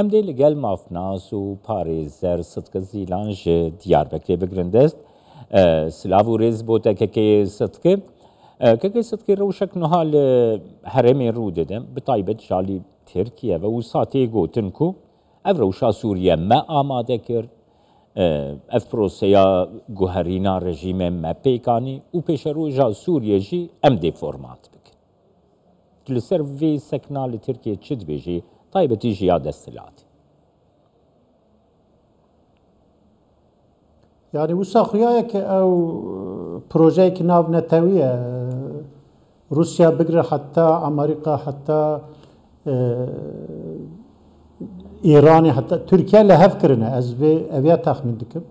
Em dê li gel mafnas û parêzer Sıtkı Zîlan ji Diyarbekirê bigirind est. Silav û rêz bo te kekê Sıtkı. Kekê Sıtkı rewşek niha li herêmê rû dide, bi taybet jalî Tirkiye ve wisa tê gotin ku ev rewşa Sûriye me amade kir, ev proseya guherîna rejîmê me pêkanî û pêşeroja Sûriye jî em dê format bikin. Li ser vê sekna li Tirkiye çi dibêjî taybetî jî ya desthilatê? Yani wisa xuyayeke ew projeyekî nav netewî ye Rusya bigire heta Amerîka heta İranê heta Tirkiye li hev kirine ez ev ya texmîn dikim.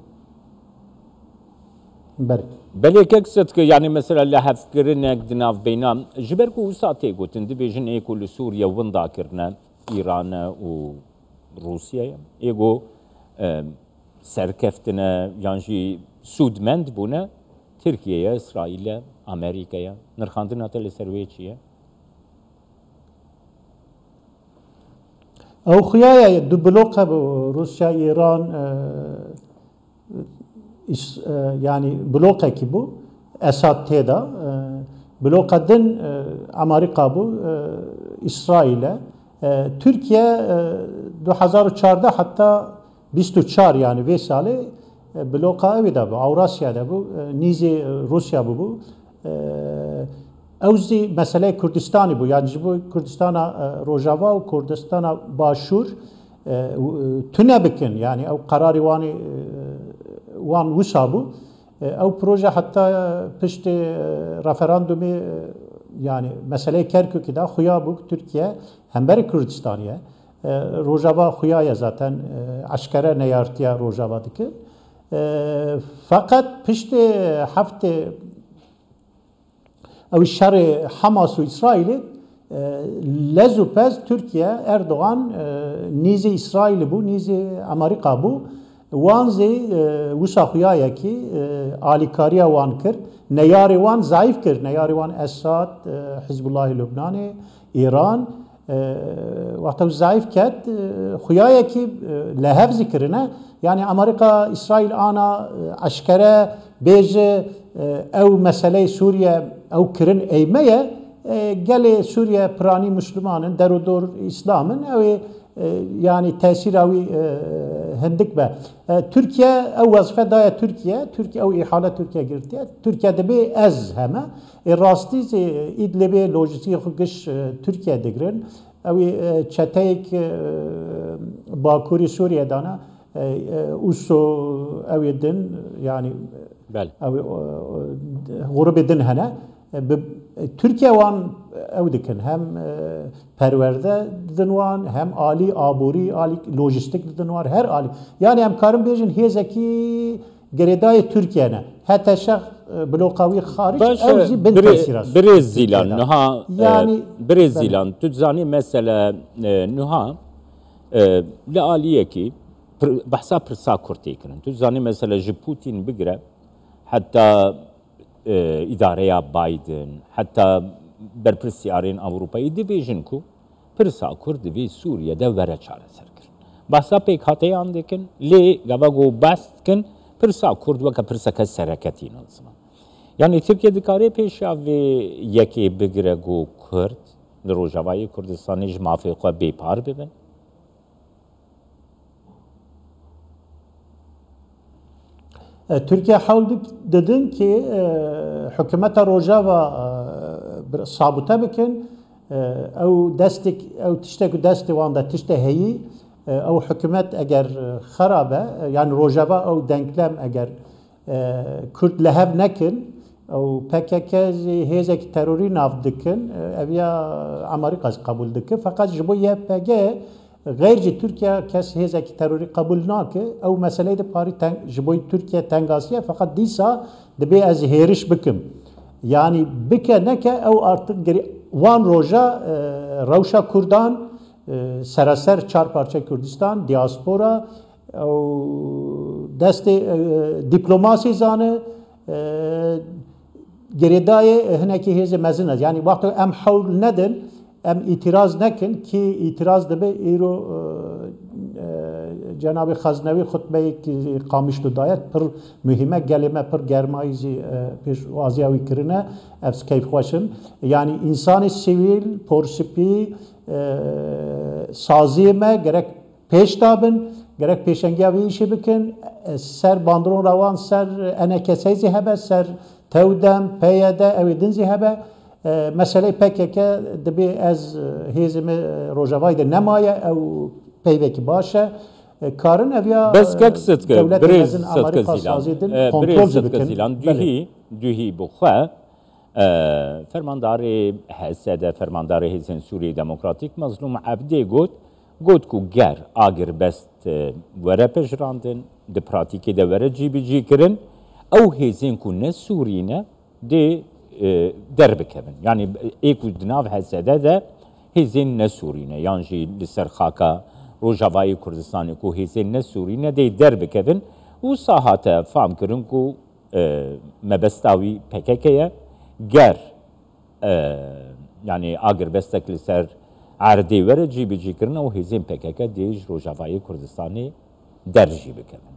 Belê kek Sıtkı yani mesela li hevkirinek di navbeyna ji ber ku wisa tê gotin dibêjin ê ku li Sûriye winda kirine İranê û Rusyayê êgo serkeftine yan jî sûdmend bûne Tirkiye'ye, İsrail'e, Amerika'ya nirxandina te li ser wê çi ye? Ew xuyaye du bloka bû Rusya, İran yani blokekî bû Esad têda bloka din Amerika bû İsrail'e Türkiye 2014 hatta 24 yani vê salê bloka evê de bû Awrasya'da bû nîzê Rusya bû ew zî meseleyê Kurdistanê bû yani ji bo Kurdistana Rojava û Kurdistana Başûr tune bikin yani ew qararê wan wisa bû ew proje hatta piştî referandumê yani meseleyê Kerkûkê de xuya bû Türkiye hemberî Kurdistanê Rojava xuya ye zaten eşkere neyartiya Rojava dike fakat piştî heftê ew şerê Hamas û İsrailê lez û pez Türkiye Erdoğan nîzê İsrailê bû nîzê Amerîka bû wan zê wisa xuyayekî alîkariya wan kir neyarê wan zayıf kir neyarê wan Esad Hizbullahê Lubnanê İran wexta zayıf ket xuyayekî li hev zikirine yani Amerika İsrail ana eşkere bêje ew meseleyê Sûriye ew kirin eğme ye gelê Sûriye piranî Müslümanın derodor İslam'ın ew yani tesîra wî hindik be Türkiye ew wezife daye Türkiye ew îhala Türkiye girtiye Türkiye dibê ez heme rastî îdlibê lojîstikê xwe giş Türkiye digirin ew çeteyek Bakurî Sûriye dana uso ew din yani ew grubê din hene Türkiye wan ew dikin hem perwerde didin wan hem alî aborî alî lojistik didin wan her alî yani em karin bêjin hêzekî girêdayê Türkiye ne heta şex bloka wî xaric ew jî bin tesîrat Birêz Zîlan niha Birêz Zîlan tu dizanî mesele niha li aliyekî behsa pirsa Kurd tê kirin tu dizanî mesele ji Putin bigire heta idareya Biden hatta berpirsiyarên Avrupayî dibêjin ku pirsa Kurd divê Sûriye'de were çareser kirin. Behsa pêkhateyan dikin lê gava got behs dikin pirsa Kurd weke pirseke sereketî nizma. Yani Tirkiye dikarê pêşa vê yekê bigire got Kurd li Rojavayê Kurdistanê ji mafê xwe bêpar bibin? Türkiye hewl didin ki hükümeta Rojava sabite bikin ew destek ew tiştek destê wan de tişte heyî ew hükümet eger xerabe yani Rojava ew denklem eger Kurd li hev nekin ew PKK hêzekî terorî nav dikin ev ya Amerîka kabul dike fakat ji bo YPG غیر جی ترکیه کس هیچ کی تروری قبول نکه او مسئله د پاری تنگ جبوی ترکیه تنگاسیه فقط دیسا دبی از هیرش بکم yani bike neke ev artık geri van roja Rawşa Kurdan seraser çar parça Kürdistan diaspora deste diplomasi zanı geridaye hineki heze mezin yani vakti em hawl nedin em itiraz nekin ki itiraz dibe îro Cenab-ı Xaznevi xutbeyi ki qamışlı dayet pır mühime gelime pır germayızi bir vaziyavi kirine evs keyfxweşin yani insanı sivil porsipi sazime gerek peş dabin gerek peşengiya ve işi bikin ser bandron ravan ser enekeseyzi hebe ser tevdem peyede evidinzi hebe mesele PKK dibi ez hezimi rojavayı da nemaye ev peyveki başa karın evya devletimizin Amerika sazidin kontrol zilan dühi bu xwe fermandarê HSD fermandarê Hêzên Sûriyê Demokratîk Mazlûm Ebdê got ku ger agirbest were pejirandin di pratikê de were cîbicî kirin ew hêzên ku ne Sûrî ne dê derbikevin yani ê ku di nav HSD de hêzên ne Sûrî ne yan jî li ser xaka Rojavayê Kurdistanê ku hêzên ne Sûrî ne dê derbikevin û sahate fam kirin ku mebesta wî PKK ye ger yani agirbestek li ser erdê were cîbicî kirin û hêzên PKK dê ji Rojavayê Kurdistanê derjî bikevin.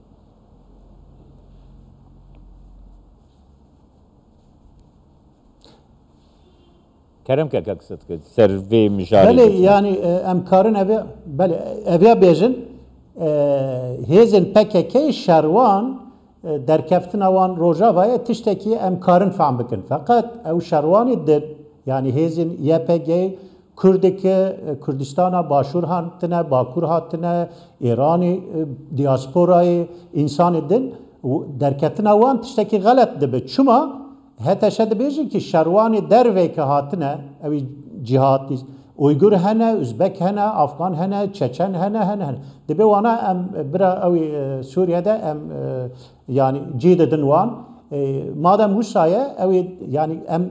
Kerem kekek sıtkı ser vê mijarê. Bele yani emkarın evya bêjin hêzên PKK şerwan derkeftin awan Rojavayê tiştekî emkarın fehm bikin. Fakat ew şerwanê dir yani hêzên YPG Kurdeke Kurdistana başûr hatine, Bakur hatine, İranî diasporayê insanê din derketina wan tiştekî gelet dibe. Çima heteşe dibêjin ki şerwanê dervêke hatine ew cihatî Uygur hene, Üzbek hene, Afgan hene, Çeçen hene. Dibe wana em bira ew Suriye'de em yani cîdidin wan madem Husa'ya ev yani em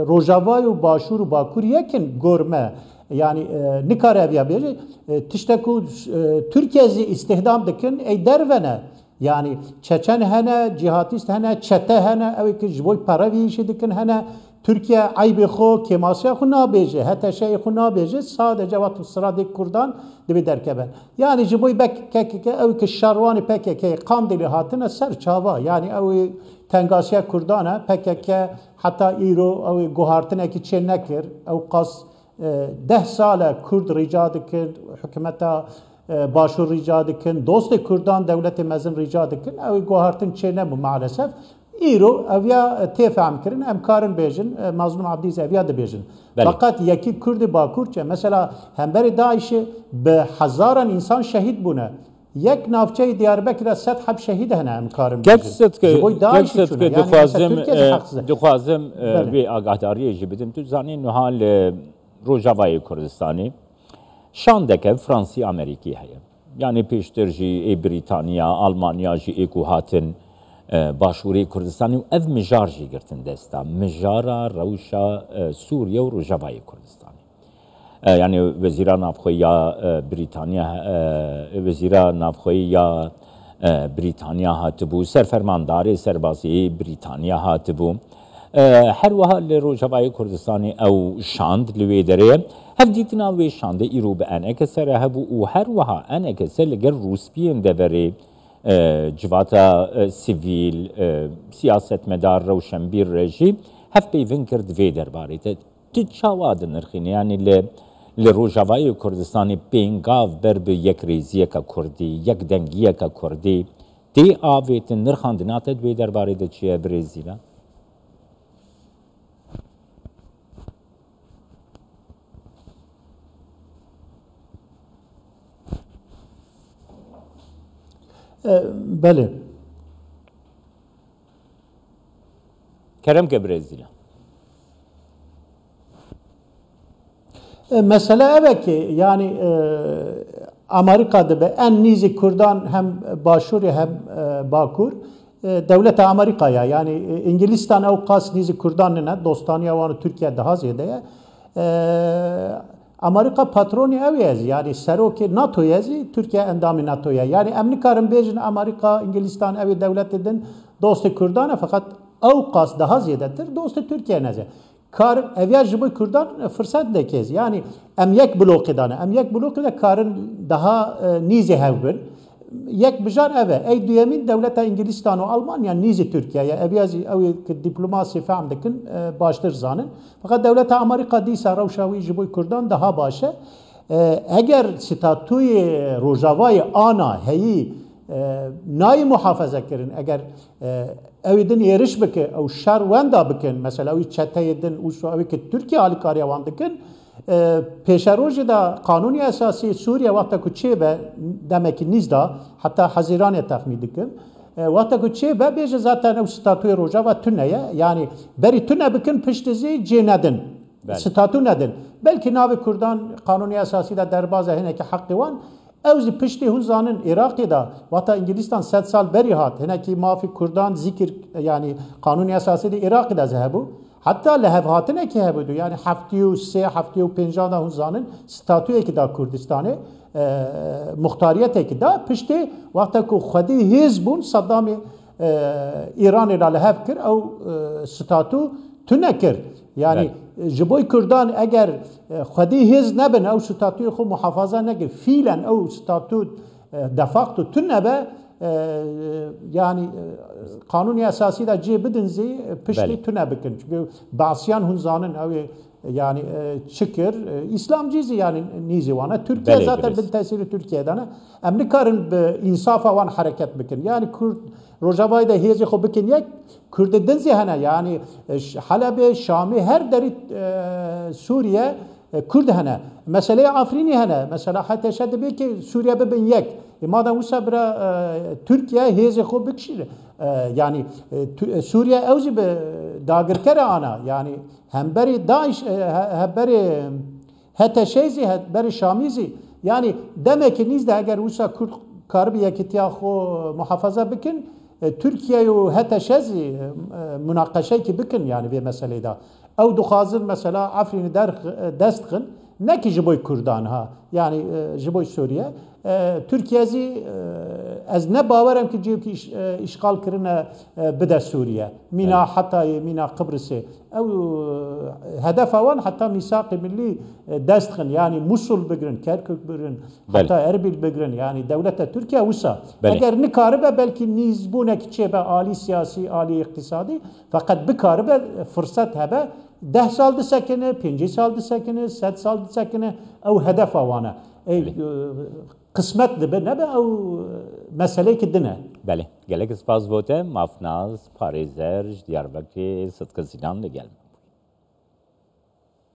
Rojava û Başûr û Bakur yekin gorme yani nikare ev yabiye tişteku Türkiye'zi istihdam dikin ey dervene yani Çeçen hene, cihatist hene, çete hene ev ki jboy para vi işi dikin hene Türkiye aybi xo kemasya xo nabêje heta şey xo nabêje sadece vat sıradik Kurdan dibi derkebe yani jboy bek kek ev ki şarwanı PKK Kandili hatine ser çava yani ev Tengasya Kurdana PKK hatta İro ev gohartine ki çennekir ev qas 10 sale Kurd rica dikin hükümeta başvur rica dikin dost Kurdan devleti mezin rica dikin ev gohartin çenne bu maalesef İro evya tefam kirin emkarın bejin Mazlum Abdiz evya da bejin. Fakat yeki Kurdi Bakurça mesela hemberi Daiş'i be hazaran insan şehit buna. Yek navçeyi Diyarbakır'a set hab şehid hene emkarım. Dixwazim vê agahdariye jî bidim. Tu zanî niha li Rojavayê Kurdistanê şandeke Fransî Amerîkî heye. Yani pêştir jî Britanya, Almanya jî ê ku hatin başûrê Kurdistanê û ev mijar jî girtin desta. Mijara rewşa Sûriye û Rojavayê Kurdistanê. Yani vezîra navxweya Britanya vezîra navxweya Britanya hatibû serfermandarê serbaziyê Britanya hatibû her wiha li Rojavayê Kurdistanê ew şand li wê derê hev dîtina wê şandê îro bi eneke sere hebû û her wiha eneke ser li gel Rûspiyên deverê civata sivîl siyasetmedar rewşenbîr re jî hev peyvîn kir di vê derbarê de tu çawa dinirxîne yani li Rojavayê Kurdistanê pêngav ber bi yekrêziyeka Kurdî yek dengiyeka Kurdî tê avêtin nirxandina te di vê derbarê de çi ye birêzîla? Bele. Kerem ke birêzîla. Mesele evet ki yani Amerika'da be en nizi Kurdan hem Başur hem Bakur devlet Amerika'ya yani İngiliz'ten avkas nizi Kurdan'ına dostaniye var Türkiye daha ziyade Amerika patroni evyez yani seroki NATO yezi Türkiye endamı NATO'ya yani emnikarın bejin Amerika İngiliz'ten evi devlet edin dostu Kurdan'a fakat avkas daha ziyadedir dostu Türkiye neze. Kar evya jiboy Kurdan fırsat dekez. Yani em yek blokidane. Em yek blokida karın daha nize hevbin. یک بجار اوه ای دویمین دولت انگلیستان و آلمانیا نیزی ترکیه یا اویازی اوی که دیپلماسی فهم دکن باشتر زانن فقط دولت آمریکا دیسا روشاوی جبوی کردان ده باشه اگر ستاتوی روجاوای آنا هی نای محافظه کرن اگر اوی دن ایرش بکن او شر وندا بکن مثلا اوی چته دن اوی که ترکیه حالی کاری وان دکن پیشروج دا قانونی اساسی سوریه وقتا که چه به دمکی نیز دا حتی حزیران تخمید کن وقتا که چه به بیجه زاتن او ستاتوی روجا و تونه یعنی بری تونه بکن پشتزی جه ندن ستاتو ندن بلکه ناو کردان قانونی اساسی دا در بازه هنه که حقی وان اوزی پشتی هنزانن عراقی دا وقتا انگلیستان 100 سال بری هات هنه که مافی کردان ذکر یعنی قانونی اساسی دا عراقی دا زهبو حتی لحظه هاتنه که هبودو یعنی 73 75 دا هنزانن ستاتوی که دا کردستانه مختاریت که دا پشتی وقتا که خودی حزبون صدام ایران را لحظه کر او ستاتو تونه کر یعنی جبوی کردان اگر خودی حزب نبن او ستاتوی خود محافظه نگر فیلا او ستاتو دفاقتو تونه به yani kanuni esası da cebedinzi pişti tüne bikin. Çünkü Basyan hunzanın evi yani çıkır İslamcısı yani nizivana Türkiye zaten bir tesiri Türkiye'den Amerika'nın insafa van hareket bikin. Yani Kürt Rojavay'da hezi xo bikin yek Kürdedinzi hene yani Halep Şam'ı her deri Suriye Kürt hene. Mesela Afrin'i hene. Mesela hatta şede bir ki Suriye bebin yek. Madem bu sabra Türkiye hezi xo bikşir. Yani Suriye evzi be dagirkere ana. Yani hem beri Daesh hem beri hatta şeyzi hem beri Şamizi. Yani demek ki nizde eğer usa Kürt karbiye kitiya xo muhafaza bikin Türkiye و hatta şeyzi münakaşa ki bikin yani bir meselede. Ev duhazın mesela Afrin'i destkin ne ki jiboy Kürdan ha yani jiboy Suriye Türkiye'zi az ne bavarım ki jibo ki işgal kirine bide Suriye mina hatta mina Kıbrıs'ı ev hedef avan hatta misak-ı milli destkin yani Musul bigrin Kerkük bigrin hatta Erbil bigrin yani devlete Türkiye usa eğer nikaribe belki nizbune ki çebe ali siyasi ali iktisadi fakat bikaribe fırsat hebe 10 سال دی سکنه 5 سال دی سکنه 100 سال دی سکنه او هدف آوانه قسمت دبه نبه او مسئله که دنه بله گلک سپاس بوده مافناز پاریزر دیاربکر صدق زیلان لگل